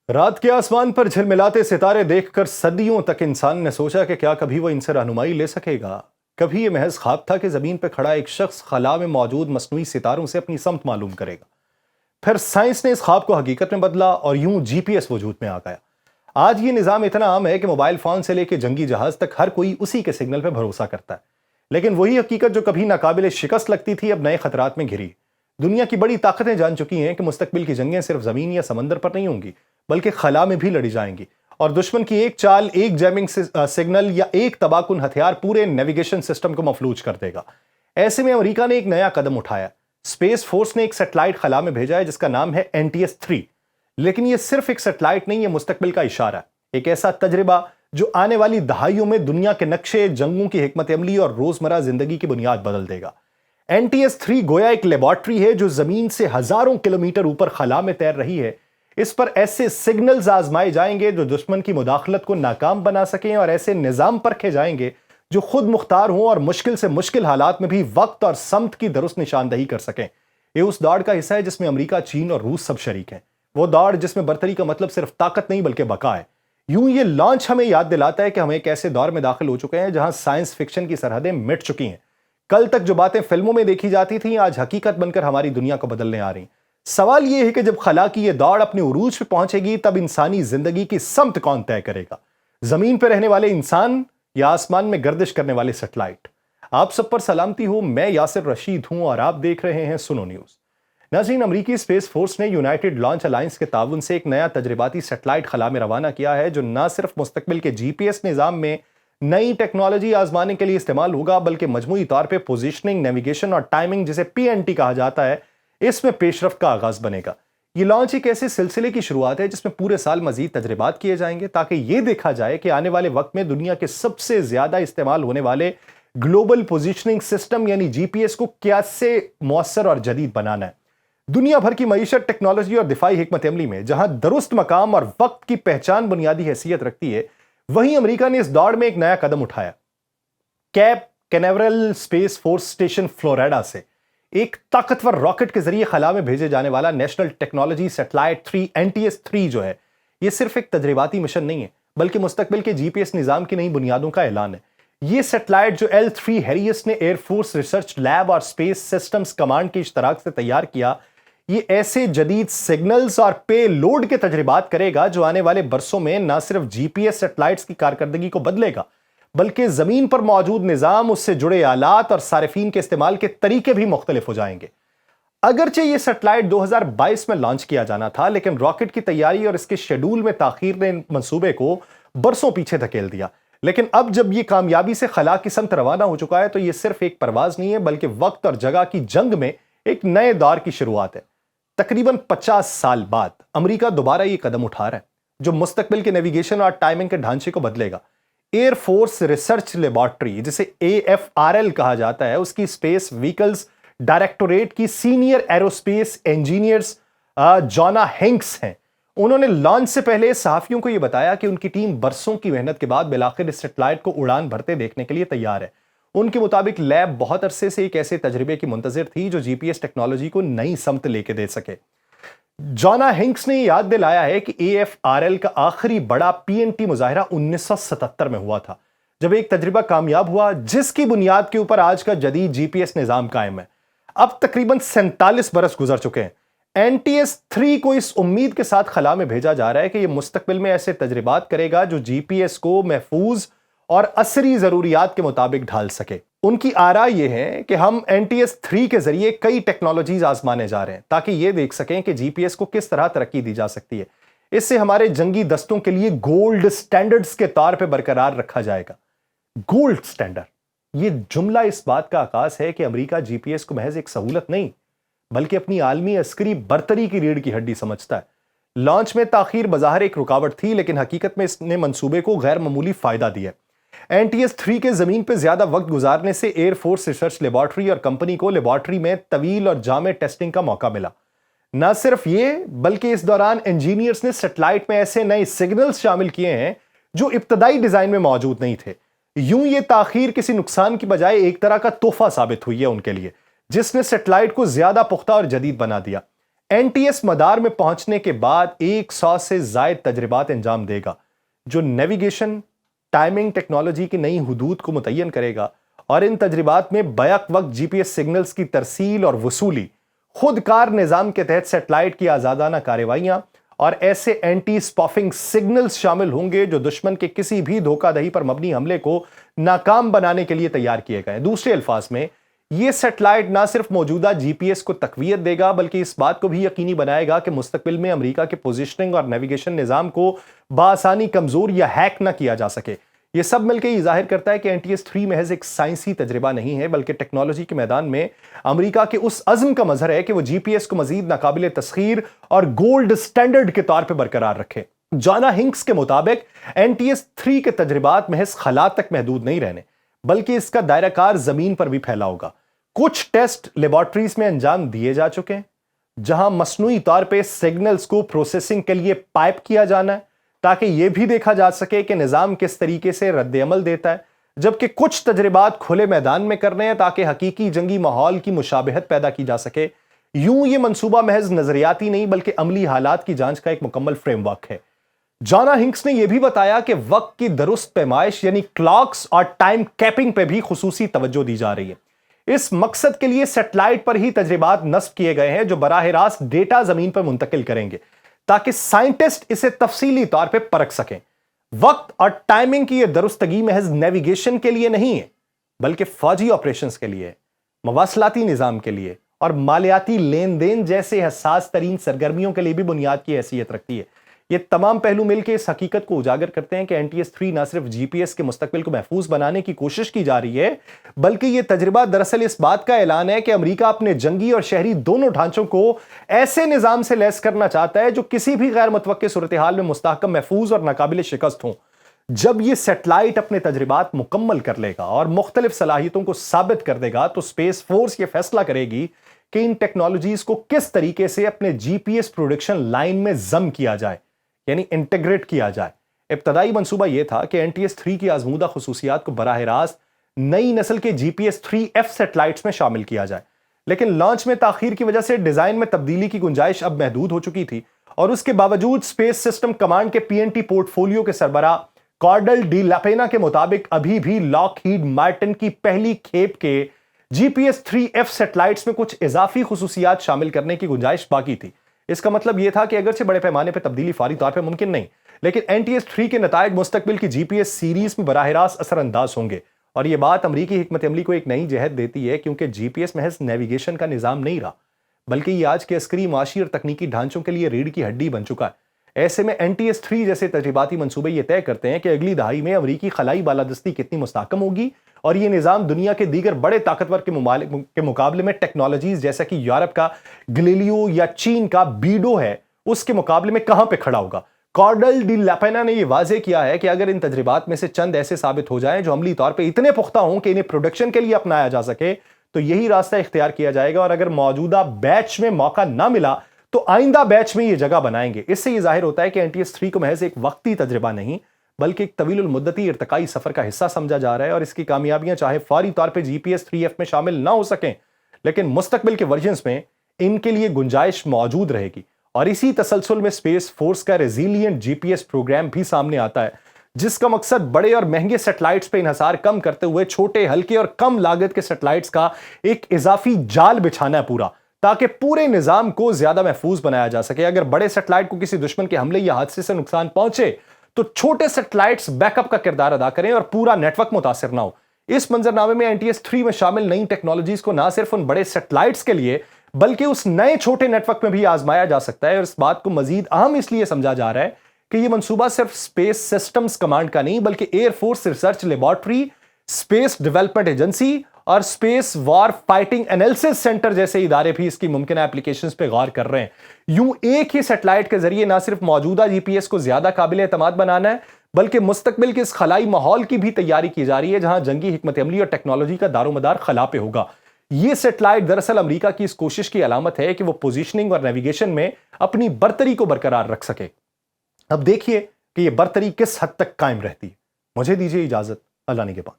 رات کے آسمان پر جھلملاتے ستارے دیکھ کر صدیوں تک انسان نے سوچا کہ کیا کبھی وہ ان سے رہنمائی لے سکے گا۔ کبھی یہ محض خواب تھا کہ زمین پہ کھڑا ایک شخص خلا میں موجود مصنوعی ستاروں سے اپنی سمت معلوم کرے گا۔ پھر سائنس نے اس خواب کو حقیقت میں بدلا اور یوں جی پی ایس وجود میں آ گیا۔ آج یہ نظام اتنا عام ہے کہ موبائل فون سے لے کے جنگی جہاز تک ہر کوئی اسی کے سگنل پہ بھروسہ کرتا ہے۔ لیکن وہی حقیقت جو کبھی ناقابل شکست لگتی تھی اب نئے خطرات میں گھری۔ دنیا کی بڑی طاقتیں جان چکی ہیں کہ مستقبل کی جنگیں صرف زمین یا سمندر پر نہیں ہوں گی بلکہ خلا میں بھی لڑی جائیں گی، اور دشمن کی ایک چال، ایک جیمنگ سگنل یا ایک تباہ کن ہتھیار پورے نیویگیشن سسٹم کو مفلوج کر دے گا۔ ایسے میں امریکہ نے ایک نیا قدم اٹھایا۔ اسپیس فورس نے ایک سیٹلائٹ خلا میں بھیجا ہے جس کا نام ہے NTS-3۔ لیکن یہ صرف ایک سیٹلائٹ نہیں، یہ مستقبل کا اشارہ ہے، ایک ایسا تجربہ جو آنے والی دہائیوں میں دنیا کے نقشے، جنگوں کی حکمت عملی اور روزمرہ زندگی کی بنیاد بدل دے گا۔ NTS-3 گویا ایک لیبارٹری ہے جو زمین سے ہزاروں کلومیٹر اوپر خلا میں تیر رہی ہے۔ اس پر ایسے سگنلز آزمائے جائیں گے جو دشمن کی مداخلت کو ناکام بنا سکیں، اور ایسے نظام پرکھے جائیں گے جو خود مختار ہوں اور مشکل سے مشکل حالات میں بھی وقت اور سمت کی درست نشاندہی کر سکیں۔ یہ اس دوڑ کا حصہ ہے جس میں امریکہ، چین اور روس سب شریک ہیں، وہ دوڑ جس میں برتری کا مطلب صرف طاقت نہیں بلکہ بقا ہے۔ یوں یہ لانچ ہمیں یاد دلاتا ہے کہ ہم ایک ایسے دور میں داخل ہو چکے ہیں جہاں سائنس فکشن کی سرحدیں مٹ چکی ہیں۔ کل تک جو باتیں فلموں میں دیکھی جاتی تھیں آج حقیقت بن کر ہماری دنیا کو بدلنے آ رہی ہیں۔ سوال یہ ہے کہ جب خلا کی یہ دوڑ اپنے عروج پہ پہنچے گی تب انسانی زندگی کی سمت کون طے کرے گا؟ زمین پہ رہنے والے انسان یا آسمان میں گردش کرنے والے سیٹلائٹ؟ آپ سب پر سلامتی ہو، میں یاسر رشید ہوں اور آپ دیکھ رہے ہیں سنو نیوز۔ ناظرین، امریکی اسپیس فورس نے یونائٹڈ لانچ الائنس کے تعاون سے ایک نیا تجرباتی سیٹلائٹ خلا میں روانہ کیا ہے جو نہ صرف مستقبل کے جی پی ایس نظام میں نئی ٹیکنالوجی آزمانے کے لیے استعمال ہوگا بلکہ مجموعی طور پہ پوزیشننگ، نیویگیشن اور ٹائمنگ، جسے PNT کہا جاتا ہے، اس میں پیش رفت کا آغاز بنے گا۔ یہ لانچ ایک ایسے سلسلے کی شروعات ہے جس میں پورے سال مزید تجربات کیے جائیں گے تاکہ یہ دیکھا جائے کہ آنے والے وقت میں دنیا کے سب سے زیادہ استعمال ہونے والے گلوبل پوزیشننگ سسٹم یعنی GPS کو کیسے مؤثر اور جدید بنانا ہے۔ دنیا بھر کی معیشت، ٹیکنالوجی اور دفاعی حکمت عملی میں جہاں درست مقام اور وقت کی پہچان بنیادی حیثیت رکھتی ہے، وہیں امریکہ نے اس دوڑ میں ایک نیا قدم اٹھایا۔ Cape Canaveral space force station Florida سے ایک طاقتور راکٹ کے ذریعے خلا میں بھیجے جانے والا نیشنل ٹیکنالوجی سیٹلائٹ 3 NTS-3 جو ہے، یہ صرف ایک تجرباتی مشن نہیں ہے بلکہ مستقبل کے GPS نظام کی نئی بنیادوں کا اعلان ہے۔ یہ سیٹلائٹ جو L3 ہیریس نے ایئر فورس ریسرچ لیب اور اسپیس سسٹمز کمانڈ کے اشتراک سے تیار کیا، یہ ایسے جدید سگنلز اور پے لوڈ کے تجربات کرے گا جو آنے والے برسوں میں نہ صرف GPS سیٹلائٹس کی کارکردگی کو بدلے گا بلکہ زمین پر موجود نظام، اس سے جڑے آلات اور صارفین کے استعمال کے طریقے بھی مختلف ہو جائیں گے۔ اگرچہ یہ سیٹلائٹ 2022 میں لانچ کیا جانا تھا، لیکن راکٹ کی تیاری اور اس کے شیڈول میں تاخیر نے منصوبے کو برسوں پیچھے دھکیل دیا۔ لیکن اب جب یہ کامیابی سے خلا کی سمت روانہ ہو چکا ہے تو یہ صرف ایک پرواز نہیں ہے بلکہ وقت اور جگہ کی جنگ میں ایک نئے دور کی شروعات ہے۔ تقریباً 50 سال بعد امریکہ دوبارہ یہ قدم اٹھا رہا ہے جو مستقبل کے نیویگیشن اور ٹائمنگ کے ڈھانچے کو بدلے گا۔ ایئر فورس ریسرچ لیبارٹری، جسے AFRL کہا جاتا ہے، اس کی اسپیس وہیکلز ڈائریکٹوریٹ کی سینئر ایروسپیس انجینئرز جونا ہنکس ہیں۔ انہوں نے لانچ سے پہلے صحافیوں کو یہ بتایا کہ ان کی ٹیم برسوں کی محنت کے بعد بالآخر اس سیٹلائٹ کو اڑان بھرتے دیکھنے کے لیے تیار ہے۔ ان کے مطابق لیب بہت عرصے سے ایک ایسے تجربے کی منتظر تھی جو GPS ٹیکنالوجی کو نئی سمت لے کے دے سکے۔ جونا ہنکس نے یاد دلایا ہے کہ AFRL کا آخری بڑا PNT مظاہرہ 1977 میں ہوا تھا، جب ایک تجربہ کامیاب ہوا جس کی بنیاد کے اوپر آج کا جدید GPS نظام قائم ہے۔ اب تقریباً 47 برس گزر چکے ہیں۔ NTS-3 کو اس امید کے ساتھ خلا میں بھیجا جا رہا ہے کہ یہ مستقبل میں ایسے تجربات کرے گا جو GPS کو محفوظ اور عصری ضروریات کے مطابق ڈھال سکے۔ ان کی آراء یہ ہے کہ ہم NTS-3 کے ذریعے کئی ٹیکنالوجیز آزمانے جا رہے ہیں تاکہ یہ دیکھ سکیں کہ GPS کو کس طرح ترقی دی جا سکتی ہے۔ اس سے ہمارے جنگی دستوں کے لیے گولڈ سٹینڈرڈز کے طور پہ برقرار رکھا جائے گا۔ گولڈ سٹینڈرڈ، یہ جملہ اس بات کا عکاس ہے کہ امریکہ GPS کو محض ایک سہولت نہیں بلکہ اپنی عالمی عسکری برتری کی ریڑھ کی ہڈی سمجھتا ہے۔ لانچ میں تاخیر بظاہر ایک رکاوٹ تھی، لیکن حقیقت میں اس نے منصوبے کو غیر معمولی فائدہ دیا۔ NTS-3 کے زمین پہ زیادہ وقت گزارنے سے ایئر فورس ریسرچ لیبارٹری اور کمپنی کو لیبارٹری میں طویل اور جامع ٹیسٹنگ کا موقع ملا۔ نہ صرف یہ بلکہ اس دوران انجینئرز نے سیٹلائٹ میں ایسے نئے سگنلز شامل کیے ہیں جو ابتدائی ڈیزائن میں موجود نہیں تھے۔ یوں یہ تاخیر کسی نقصان کی بجائے ایک طرح کا تحفہ ثابت ہوئی ہے ان کے لیے، جس نے سیٹلائٹ کو زیادہ پختہ اور جدید بنا دیا۔ NTS मदार में पहुंचने के बाद 100 से जायद तजर्बात अंजाम देगा जो नेविगेशन टाइमिंग टेक्नोलॉजी की नई हुदूद को मुतय्यन करेगा, और इन तजर्बात में बैक वक्त GPS सिग्नल्स की तरसील और वसूली, खुदकार निज़ाम के तहत सेटेलाइट की आज़ादाना कार्रवाइयां और ऐसे एंटी स्पॉफिंग सिग्नल्स शामिल होंगे जो दुश्मन के किसी भी धोखाधड़ी पर मबनी हमले को नाकाम बनाने के लिए तैयार किए गए। दूसरे अल्फाज में, यह सेटेलाइट ना सिर्फ मौजूदा GPS को तकवीयत देगा बल्कि इस बात को भी यकीनी बनाएगा कि मुस्तकबिल में अमेरिका के पोजीशनिंग और नेविगेशन निज़ाम को बासानी कमजोर या हैक ना किया जा सके। यह सब मिलकर यह जाहिर करता है कि NTS 3 महज एक साइंसी तजर्बा नहीं है बल्कि टेक्नोलॉजी के मैदान में अमेरिका के उस अज़्म का मजहर है कि वो GPS को मजीद नाकाबिल तस्खीर और गोल्ड स्टैंडर्ड के तौर पर बरकरार रखे। जॉना हिंक्स के मुताबिक NTS 3 के तजर्बात महज खला तक महदूद नहीं रहने बल्कि इसका दायरा कार जमीन पर भी फैला होगा। कुछ टेस्ट लेबोरेटरीज में अंजाम दिए जा चुके हैं जहां मसनूई तौर पे सिग्नल्स को प्रोसेसिंग के लिए पाइप किया जाना है ताकि यह भी देखा जा सके कि निजाम किस तरीके से रद्द-ए-अमल देता है, जबकि कुछ तजर्बात खुले मैदान में करने हैं ताकि हकीकी जंगी माहौल की मुशाबहत पैदा की जा सके। यूं ये मंसूबा महज नजरियाती नहीं बल्कि अमली हालात की जांच का एक मुकम्मल फ्रेमवर्क है। जॉना हिंक्स ने यह भी बताया कि वक्त की दुरुस्त पैमाइश यानी क्लॉक्स और टाइम कैपिंग पे भी खुसूसी तवज्जो दी जा रही है। इस मकसद के लिए सैटेलाइट पर ही तजर्बात नस्ब किए गए हैं जो बराह रास्त डेटा जमीन पर मुंतकिल करेंगे ताकि साइंटिस्ट इसे तफसीली तौर पे परख सकें। वक्त और टाइमिंग की यह दुरुस्तगी महज नेविगेशन के लिए नहीं है बल्कि फौजी ऑपरेशंस के लिए, मवासलाती निजाम के लिए और मालियाती लेन देन जैसे हसास तरीन सरगर्मियों के लिए भी बुनियाद की हैसियत रखती है। ये तमाम पहलू मिलकर इस हकीकत को उजागर करते हैं कि NTS 3 न सिर्फ GPS के मुस्तकबिल को महफूज बनाने की कोशिश की जा रही है बल्कि यह तजर्बा दरअसल इस बात का ऐलान है कि अमेरिका अपने जंगी और शहरी दोनों ढांचों को ऐसे निजाम से लैस करना चाहता है जो किसी भी गैर मुतवक्के सूरत हाल में मुस्तहकम, महफूज और नाकाबिल शिकस्त हों। जब यह सेटेलाइट अपने तजर्बात मुकम्मल कर लेगा और मुख्तलिफ सलाहियतों को साबित कर देगा तो स्पेस फोर्स यह फैसला करेगी कि इन टेक्नोलॉजीज को किस तरीके से अपने GPS प्रोडक्शन लाइन में जम किया जाए यानी इंटीग्रेट किया जाए। इब्तदाई मंसूबा यह था कि NTS 3 की आजमूदा खुसूसियात को बराह रास्त नई नस्ल के GPS 3F सेटेलाइट्स में शामिल किया जाए, लेकिन लॉन्च में ताखीर की वजह से डिजाइन में तब्दीली की गुंजाइश अब महदूद हो चुकी थी और उसके बावजूद स्पेस सिस्टम कमांड के PNT पोर्टफोलियो के सरबराह कॉर्डल डी लापेना के मुताबिक अभी भी लॉकहीड मार्टिन की पहली खेप के GPS 3F सेटेलाइट्स में कुछ इजाफी खुसूसियात शामिल करने की गुंजाइश बाकी थी। इसका मतलब यह था कि अगरचे बड़े पैमाने पर तब्दीली फौरी तौर पर मुमकिन नहीं, लेकिन NTS 3 के नतायज मुस्तकबिल की GPS सीरीज में बराह रास्त असरअंदाज होंगे और यह बात अमरीकी हिकमत अमली को एक नई जहत देती है क्योंकि GPS महज नेविगेशन का निजाम नहीं रहा बल्कि यह आज के अस्करी, माशी और तकनीकी ढांचों के लिए रीढ़ की हड्डी बन चुका है। ऐसे में NTS 3 जैसे तजर्बाती मंसूबे यह तय करते हैं कि अगली दहाई में अमरीकी खलाई बालादस्ती कितनी मुस्तहकम होगी और यह निजाम दुनिया के दीगर बड़े ताकतवर के मुकाबले में टेक्नोलॉजीज जैसा कि यूरोप का गैलीलियो या चीन का बीडो है उसके मुकाबले में कहां पे खड़ा होगा। कॉर्डल डी लापेना ने यह वाजे किया है कि अगर इन तजर्बात में से चंद ऐसे साबित हो जाएं जो अमली तौर पे इतने पुख्ता हों कि इन्हें प्रोडक्शन के लिए अपनाया जा सके तो यही रास्ता इख्तियार किया जाएगा और अगर मौजूदा बैच में मौका ना मिला तो आइंदा बैच में यह जगह बनाएंगे। इससे यह जाहिर होता है कि NTS 3 को महज एक वक्ती तजर्बा नहीं बल्कि एक तवील मुद्दती इर्तकाई सफर का हिस्सा समझा जा रहा है और इसकी कामयाबियां चाहे फौरी तौर पे GPS 3F में शामिल ना हो सकें लेकिन मुस्तकबिल के वर्जन्स में इनके लिए गुंजाइश मौजूद रहेगी। और इसी तसलसल में स्पेस फोर्स का रेजिलियंट GPS प्रोग्राम भी सामने आता है जिसका मकसद बड़े और महंगे सेटेलाइट्स पे इन्हसार कम करते हुए छोटे, हल्के और कम लागत के सेटेलाइट्स का एक इजाफी जाल बिछाना है पूरा, ताकि पूरे निजाम को ज्यादा महफूज बनाया जा सके। अगर बड़े सेटेलाइट को किसी दुश्मन के हमले या हादसे से नुकसान पहुंचे तो छोटे सेटेलाइट्स बैकअप का किरदार अदा करें और पूरा नेटवर्क मुतासिर ना हो। इस मंजरनामे में NTS 3 में शामिल नई टेक्नोलॉजीज को ना सिर्फ उन बड़े सेटेलाइट्स के लिए बल्कि उस नए छोटे नेटवर्क में भी आजमाया जा सकता है और इस बात को मजीद अहम इसलिए समझा जा रहा है कि यह मंसूबा सिर्फ स्पेस सिस्टम्स कमांड का नहीं बल्कि air force research laboratory, space development agency और space war fighting analysis centre जैसे इदारे भी इसकी मुमकिन एप्लीकेशंस पे गौर कर रहे हैं। यूं एक ही सेटेलाइट के जरिए ना सिर्फ मौजूदा GPS को ज्यादा काबिल एतमाद बनाना है बल्कि मुस्तकबिल के इस खलाई माहौल की भी तैयारी की जा रही है जहां जंगी हिकमत अमली और टेक्नोलॉजी का दारोमदार खला पे होगा। यह सेटेलाइट दरअसल अमेरिका की इस कोशिश की अलामत है कि वो पोजीशनिंग और नेविगेशन में अपनी बरतरी को बरकरार रख सके। अब देखिए कि यह बरतरी किस हद तक कायम रहती है। मुझे दीजिए इजाजत, अल्लाह निगहबान।